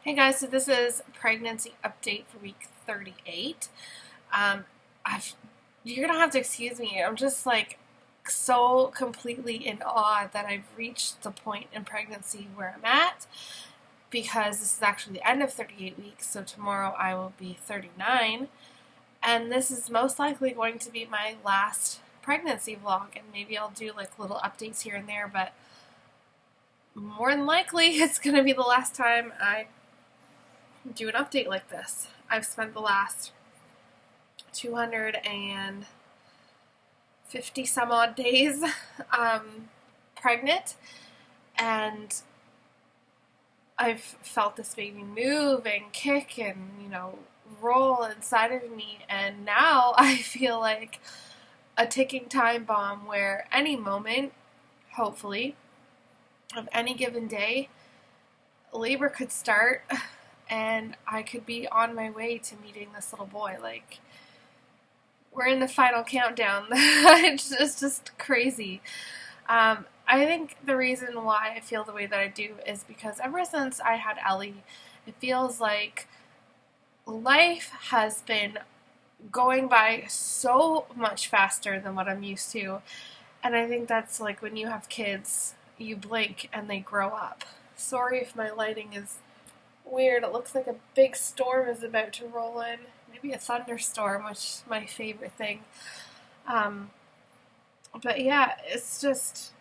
Hey guys, so this is pregnancy update for week 38. Um, you're gonna have to excuse me. I'm just like so completely in awe that I've reached the point in pregnancy where I'm at because this is actually the end of 38 weeks. So tomorrow I will be 39, and this is most likely going to be my last pregnancy vlog. And maybe I'll do like little updates here and there, but more than likely it's gonna be the last time I do an update like this. I've spent the last 250 some odd days pregnant, and I've felt this baby move and kick and, roll inside of me, and now I feel like a ticking time bomb where any moment, hopefully, of any given day, labor could start and I could be on my way to meeting this little boy. Like, we're in the final countdown. It's just crazy. I think the reason why I feel the way that I do is because ever since I had Ellie, it feels like life has been going by so much faster than what I'm used to. And I think that's like when you have kids, you blink and they grow up. Sorry if my lighting is weird. It looks like a big storm is about to roll in. Maybe a thunderstorm, which is my favorite thing. But yeah, it's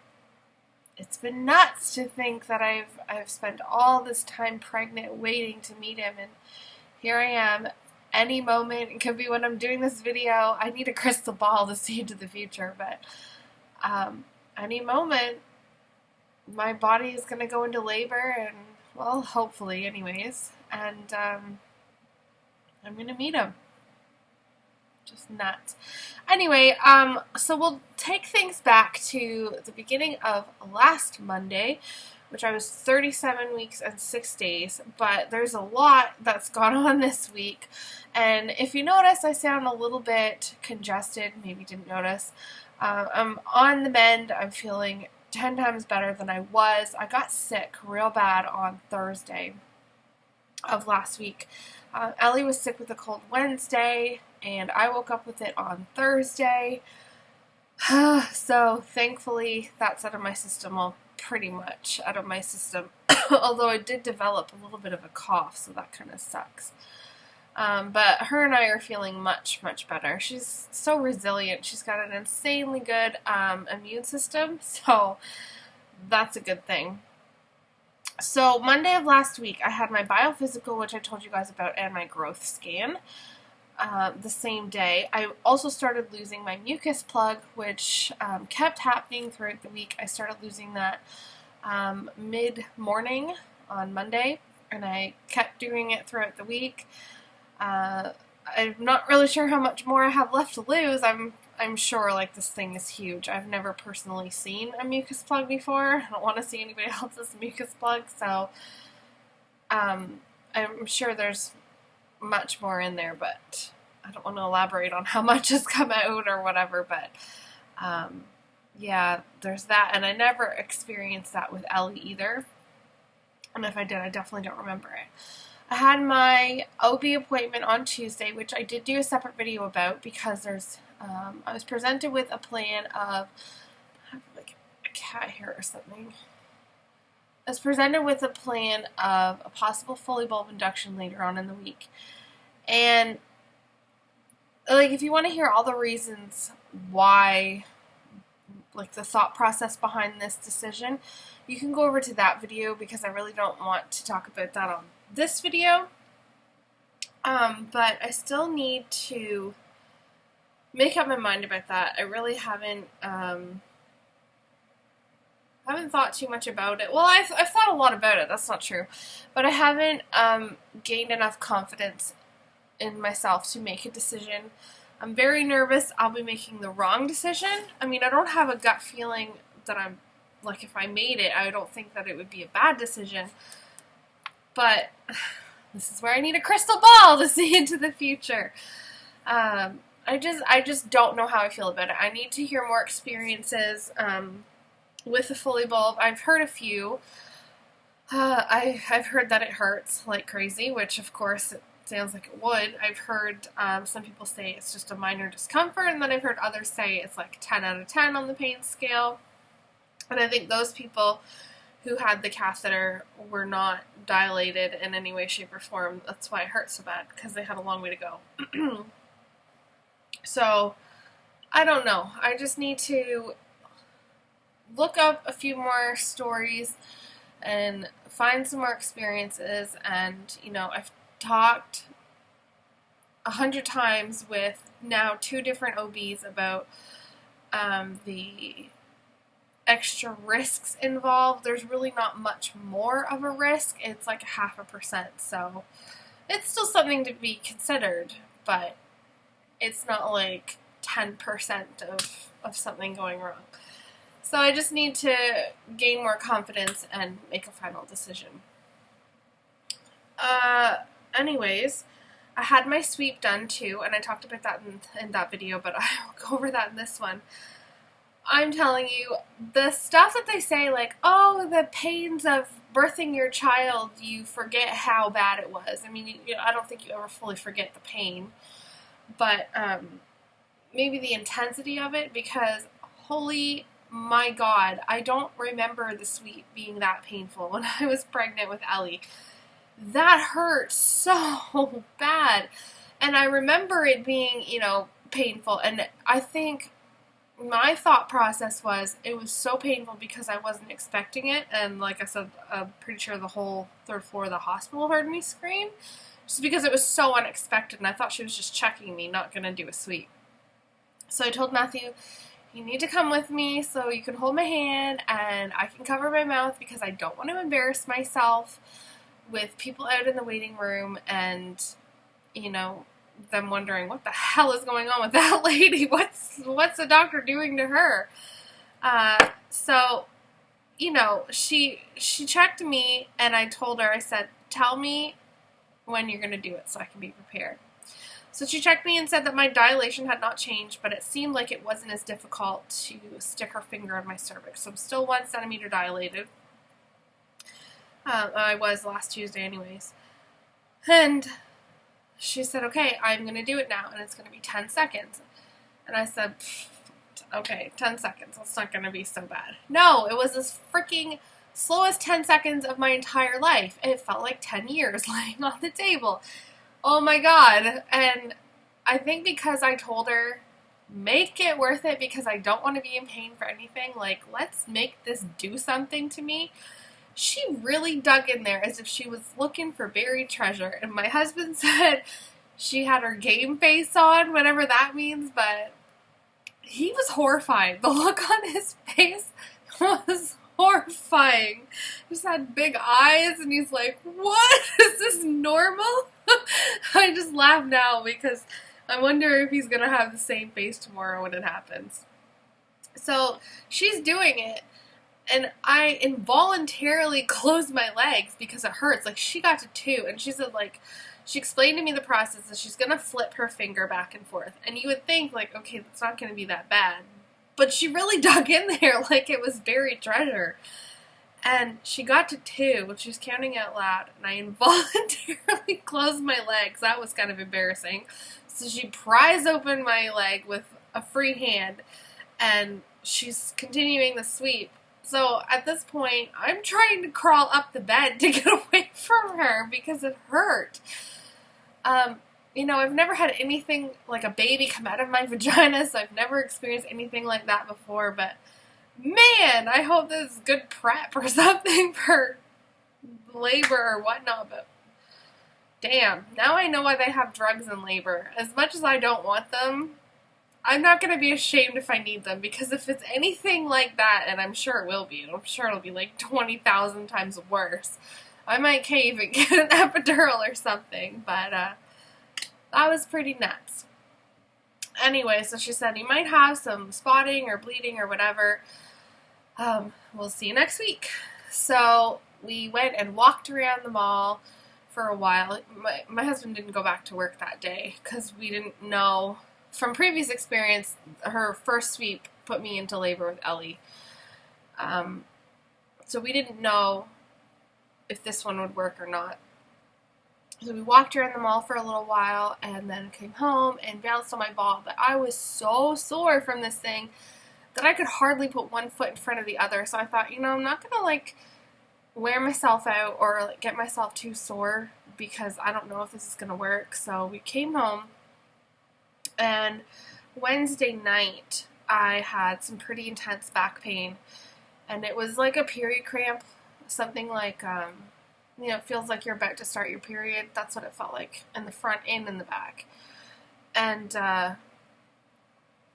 been nuts to think that I've spent all this time pregnant waiting to meet him, and here I am. Any moment, it could be when I'm doing this video. I need a crystal ball to see into the future, but any moment my body is going to go into labor, and well, hopefully anyways, and I'm going to meet him. Just nuts. Anyway, so we'll take things back to the beginning of last Monday, which I was 37 weeks and 6 days, but there's a lot that's gone on this week, and if you notice, I sound a little bit congested. Maybe you didn't notice. I'm on the mend. I'm feeling 10 times better than I was. I got sick real bad on Thursday of last week. Ellie was sick with a cold Wednesday, and I woke up with it on Thursday. So thankfully that's out of my system. Well, pretty much out of my system. Although I did develop a little bit of a cough, so that kind of sucks. But her and I are feeling much, much better. She's so resilient. She's got an insanely good immune system, so that's a good thing. So Monday of last week, I had my biophysical, which I told you guys about, and my growth scan the same day. I also started losing my mucus plug, which kept happening throughout the week. I started losing that mid-morning on Monday, and I kept doing it throughout the week. I'm not really sure how much more I have left to lose. I'm sure like this thing is huge. I've never personally seen a mucus plug before. I don't want to see anybody else's mucus plug, so I'm sure there's much more in there, but I don't want to elaborate on how much has come out or whatever, but yeah, there's that, and I never experienced that with Ellie either, and if I did, I definitely don't remember it. I had my OB appointment on Tuesday, which I did do a separate video about because there's, I was presented with a plan of, I have like a cat hair or something. I was presented with a plan of a possible Foley bulb induction later on in the week. And, like, if you want to hear all the reasons why, like, the thought process behind this decision, you can go over to that video because I really don't want to talk about that on this video, but I still need to make up my mind about that. I really haven't thought too much about it. Well, I've thought a lot about it, that's not true, but I haven't gained enough confidence in myself to make a decision. I'm very nervous I'll be making the wrong decision. I mean, I don't have a gut feeling that I'm, like, if I made it, I don't think that it would be a bad decision. But this is where I need a crystal ball to see into the future. I just don't know how I feel about it. I need to hear more experiences with the Foley bulb. I've heard a few. I've heard that it hurts like crazy, which of course it sounds like it would. I've heard some people say it's just a minor discomfort, and then I've heard others say it's like 10 out of 10 on the pain scale. And I think those people who had the catheter were not dilated in any way, shape, or form. That's why it hurts so bad, because they had a long way to go. So, I don't know. I just need to look up a few more stories and find some more experiences. And, I've talked 100 times with now 2 different OBs about the extra risks involved. There's really not much more of a risk. It's like 0.5%. So it's still something to be considered, but it's not like 10% of something going wrong. So I just need to gain more confidence and make a final decision. Anyways, I had my sweep done too, and I talked about that in that video, but I'll go over that in this one. I'm telling you, the stuff that they say, like, oh, the pains of birthing your child, you forget how bad it was. I mean, I don't think you ever fully forget the pain, but maybe the intensity of it, because holy my God, I don't remember the sweep being that painful when I was pregnant with Ellie. That hurt so bad, and I remember it being, painful, and I think my thought process was it was so painful because I wasn't expecting it, and like I said, I'm pretty sure the whole 3rd floor of the hospital heard me scream, just because it was so unexpected, and I thought she was just checking me, not going to do a sweep. So I told Matthew, you need to come with me so you can hold my hand, and I can cover my mouth because I don't want to embarrass myself with people out in the waiting room, and, them wondering what the hell is going on with that lady. What's the doctor doing to her? So, she checked me, and I told her, I said, tell me when you're going to do it so I can be prepared. So she checked me and said that my dilation had not changed, but it seemed like it wasn't as difficult to stick her finger on my cervix. So I'm still 1 centimeter dilated. I was last Tuesday anyways. And she said, okay, I'm going to do it now, and it's going to be 10 seconds. And I said, okay, 10 seconds. It's not going to be so bad. No, it was as freaking slowest 10 seconds of my entire life. It felt like 10 years lying on the table. Oh my God. And I think because I told her, make it worth it because I don't want to be in pain for anything. Like, let's make this do something to me. She really dug in there as if she was looking for buried treasure. And my husband said she had her game face on, whatever that means, but he was horrified. The look on his face was horrifying. He just had big eyes, and he's like, what? Is this normal? I just laugh now because I wonder if he's going to have the same face tomorrow when it happens. So she's doing it, and I involuntarily closed my legs because it hurts. Like, she got to 2, and she said, like, she explained to me the process, and she's going to flip her finger back and forth. And you would think, like, okay, that's not going to be that bad. But she really dug in there like it was buried treasure. And she got to 2, which she was counting out loud, and I involuntarily closed my legs. That was kind of embarrassing. So she pries open my leg with a free hand, and she's continuing the sweep. So at this point, I'm trying to crawl up the bed to get away from her because it hurt. I've never had anything like a baby come out of my vagina, so I've never experienced anything like that before, but man, I hope this is good prep or something for labor or whatnot, but damn, now I know why they have drugs in labor. As much as I don't want them, I'm not going to be ashamed if I need them, because if it's anything like that, and I'm sure it will be, I'm sure it'll be like 20,000 times worse, I might cave and get an epidural or something, but that was pretty nuts. Anyway, so she said, you might have some spotting or bleeding or whatever. We'll see you next week. So we went and walked around the mall for a while. My husband didn't go back to work that day because we didn't know. From previous experience, her first sweep put me into labor with Ellie. So we didn't know if this one would work or not. So we walked around the mall for a little while and then came home and bounced on my ball. But I was so sore from this thing that I could hardly put one foot in front of the other. So I thought, I'm not going to like wear myself out or like get myself too sore because I don't know if this is going to work. So we came home, and Wednesday night I had some pretty intense back pain, and it was like a period cramp, something like, it feels like you're about to start your period. That's what it felt like in the front and in the back. And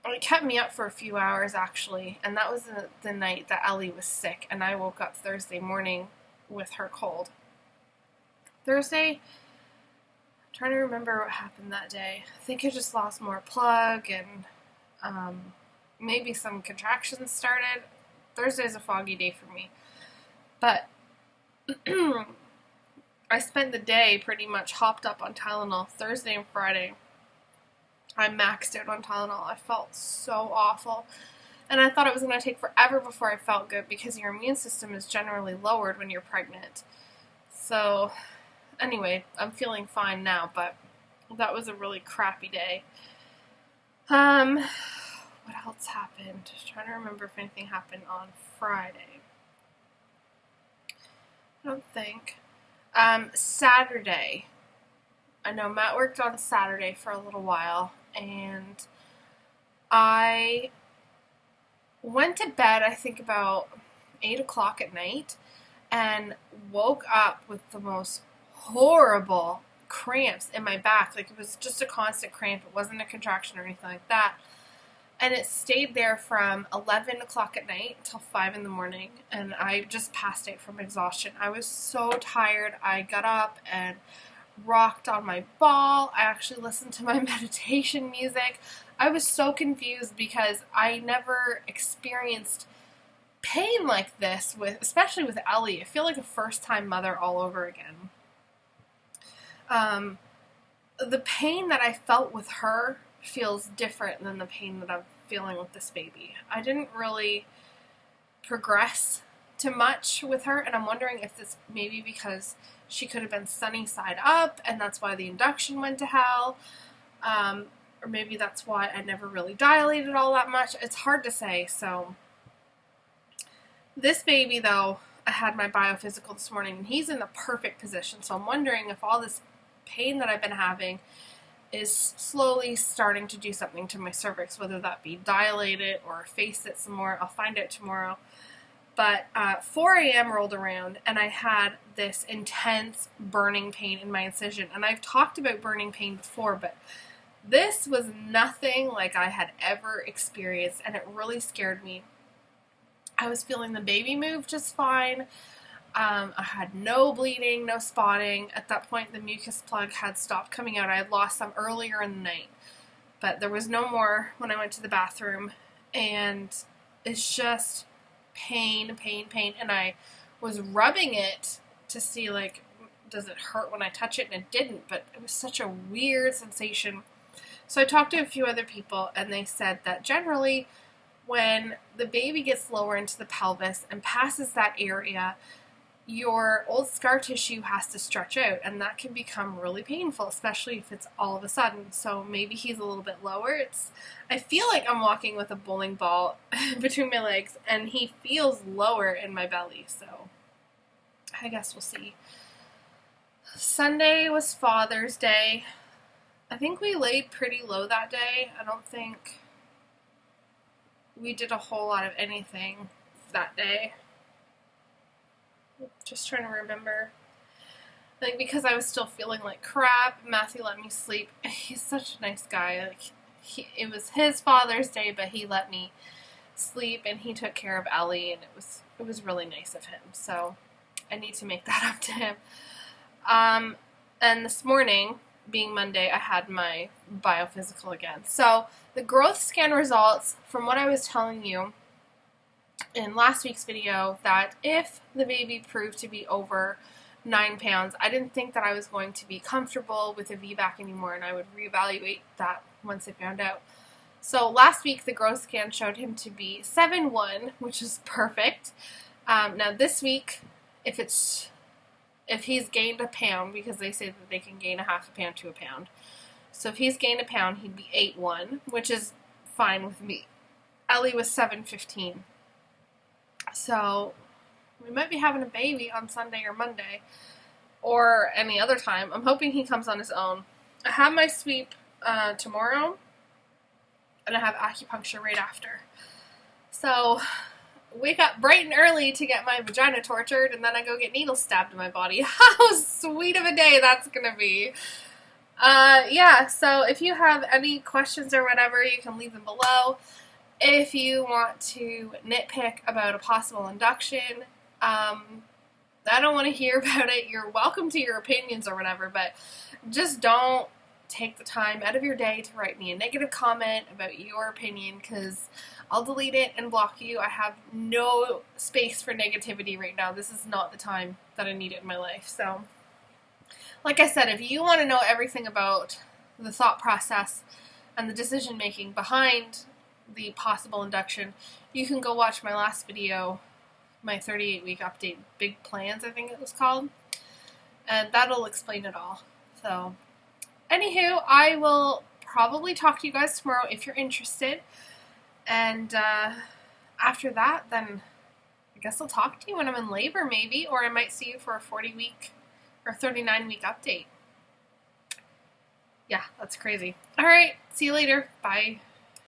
it kept me up for a few hours, actually. And that was the night that Ellie was sick. And I woke up Thursday morning with her cold. Thursday, I'm trying to remember what happened that day. I think I just lost more plug and maybe some contractions started. Thursday's a foggy day for me. But I spent the day pretty much hopped up on Tylenol. Thursday and Friday, I maxed out on Tylenol. I felt so awful. And I thought it was going to take forever before I felt good because your immune system is generally lowered when you're pregnant. So, anyway, I'm feeling fine now, but that was a really crappy day. What else happened? Just trying to remember if anything happened on Friday. I don't think. Saturday. I know Matt worked on Saturday for a little while, and I went to bed, I think about 8 o'clock at night, and woke up with the most horrible cramps in my back. Like, it was just a constant cramp. It wasn't a contraction or anything like that. And it stayed there from 11 o'clock at night until 5 in the morning, and I just passed out from exhaustion. I was so tired. I got up and rocked on my ball. I actually listened to my meditation music. I was so confused because I never experienced pain like this, especially with Ellie. I feel like a first-time mother all over again. The pain that I felt with her feels different than the pain that I'm feeling with this baby. I didn't really progress too much with her, and I'm wondering if this maybe because she could have been sunny side up, and that's why the induction went to hell, or maybe that's why I never really dilated all that much. It's hard to say. So this baby, though, I had my biophysical this morning, and he's in the perfect position, so I'm wondering if all this pain that I've been having is slowly starting to do something to my cervix, whether that be dilate it or efface it some more. I'll find out tomorrow. But 4 a.m. rolled around, and I had this intense burning pain in my incision. And I've talked about burning pain before, but this was nothing like I had ever experienced, and it really scared me. I was feeling the baby move just fine. I had no bleeding, no spotting. At that point, the mucus plug had stopped coming out. I had lost some earlier in the night, but there was no more when I went to the bathroom. And it's just pain, and I was rubbing it to see, like, does it hurt when I touch it, and it didn't, but it was such a weird sensation. So I talked to a few other people, and they said that generally when the baby gets lower into the pelvis and passes that area, your old scar tissue has to stretch out, and that can become really painful, especially if it's all of a sudden. So maybe he's a little bit lower. I feel like I'm walking with a bowling ball between my legs, and he feels lower in my belly, so I guess we'll see. Sunday was Father's Day. I think we laid pretty low that day. I don't think we did a whole lot of anything that day. Just trying to remember. Like, because I was still feeling like crap, Matthew let me sleep. He's such a nice guy. Like, it was his Father's Day, but he let me sleep, and he took care of Ellie, and it was really nice of him. So I need to make that up to him. And this morning, being Monday, I had my biophysical again. So the growth scan results, from what I was telling you in last week's video, that if the baby proved to be over 9 pounds, I didn't think that I was going to be comfortable with a VBAC anymore, and I would reevaluate that once I found out. So last week, the growth scan showed him to be 7'1", which is perfect. Now this week, if it's if he's gained a pound, because they say that they can gain a half a pound to a pound. So if he's gained a pound, he'd be 8'1", which is fine with me. Ellie was 7'15". So we might be having a baby on Sunday or Monday or any other time. I'm hoping he comes on his own. I have my sweep tomorrow, and I have acupuncture right after. So wake up bright and early to get my vagina tortured, and then I go get needles stabbed in my body. How sweet of a day that's gonna be. Yeah, so if you have any questions or whatever, you can leave them below. If you want to nitpick about a possible induction, I don't want to hear about it. You're welcome to your opinions or whatever, but just don't take the time out of your day to write me a negative comment about your opinion, because I'll delete it and block you. I have no space for negativity right now. This is not the time that I need it in my life. So, like I said, if you want to know everything about the thought process and the decision making behind the possible induction, you can go watch my last video, my 38-week update, Big Plans, I think it was called, and that'll explain it all. So, anywho, I will probably talk to you guys tomorrow if you're interested, and after that, then I guess I'll talk to you when I'm in labor, maybe, or I might see you for a 40-week or 39-week update. Yeah, that's crazy. All right, see you later. Bye.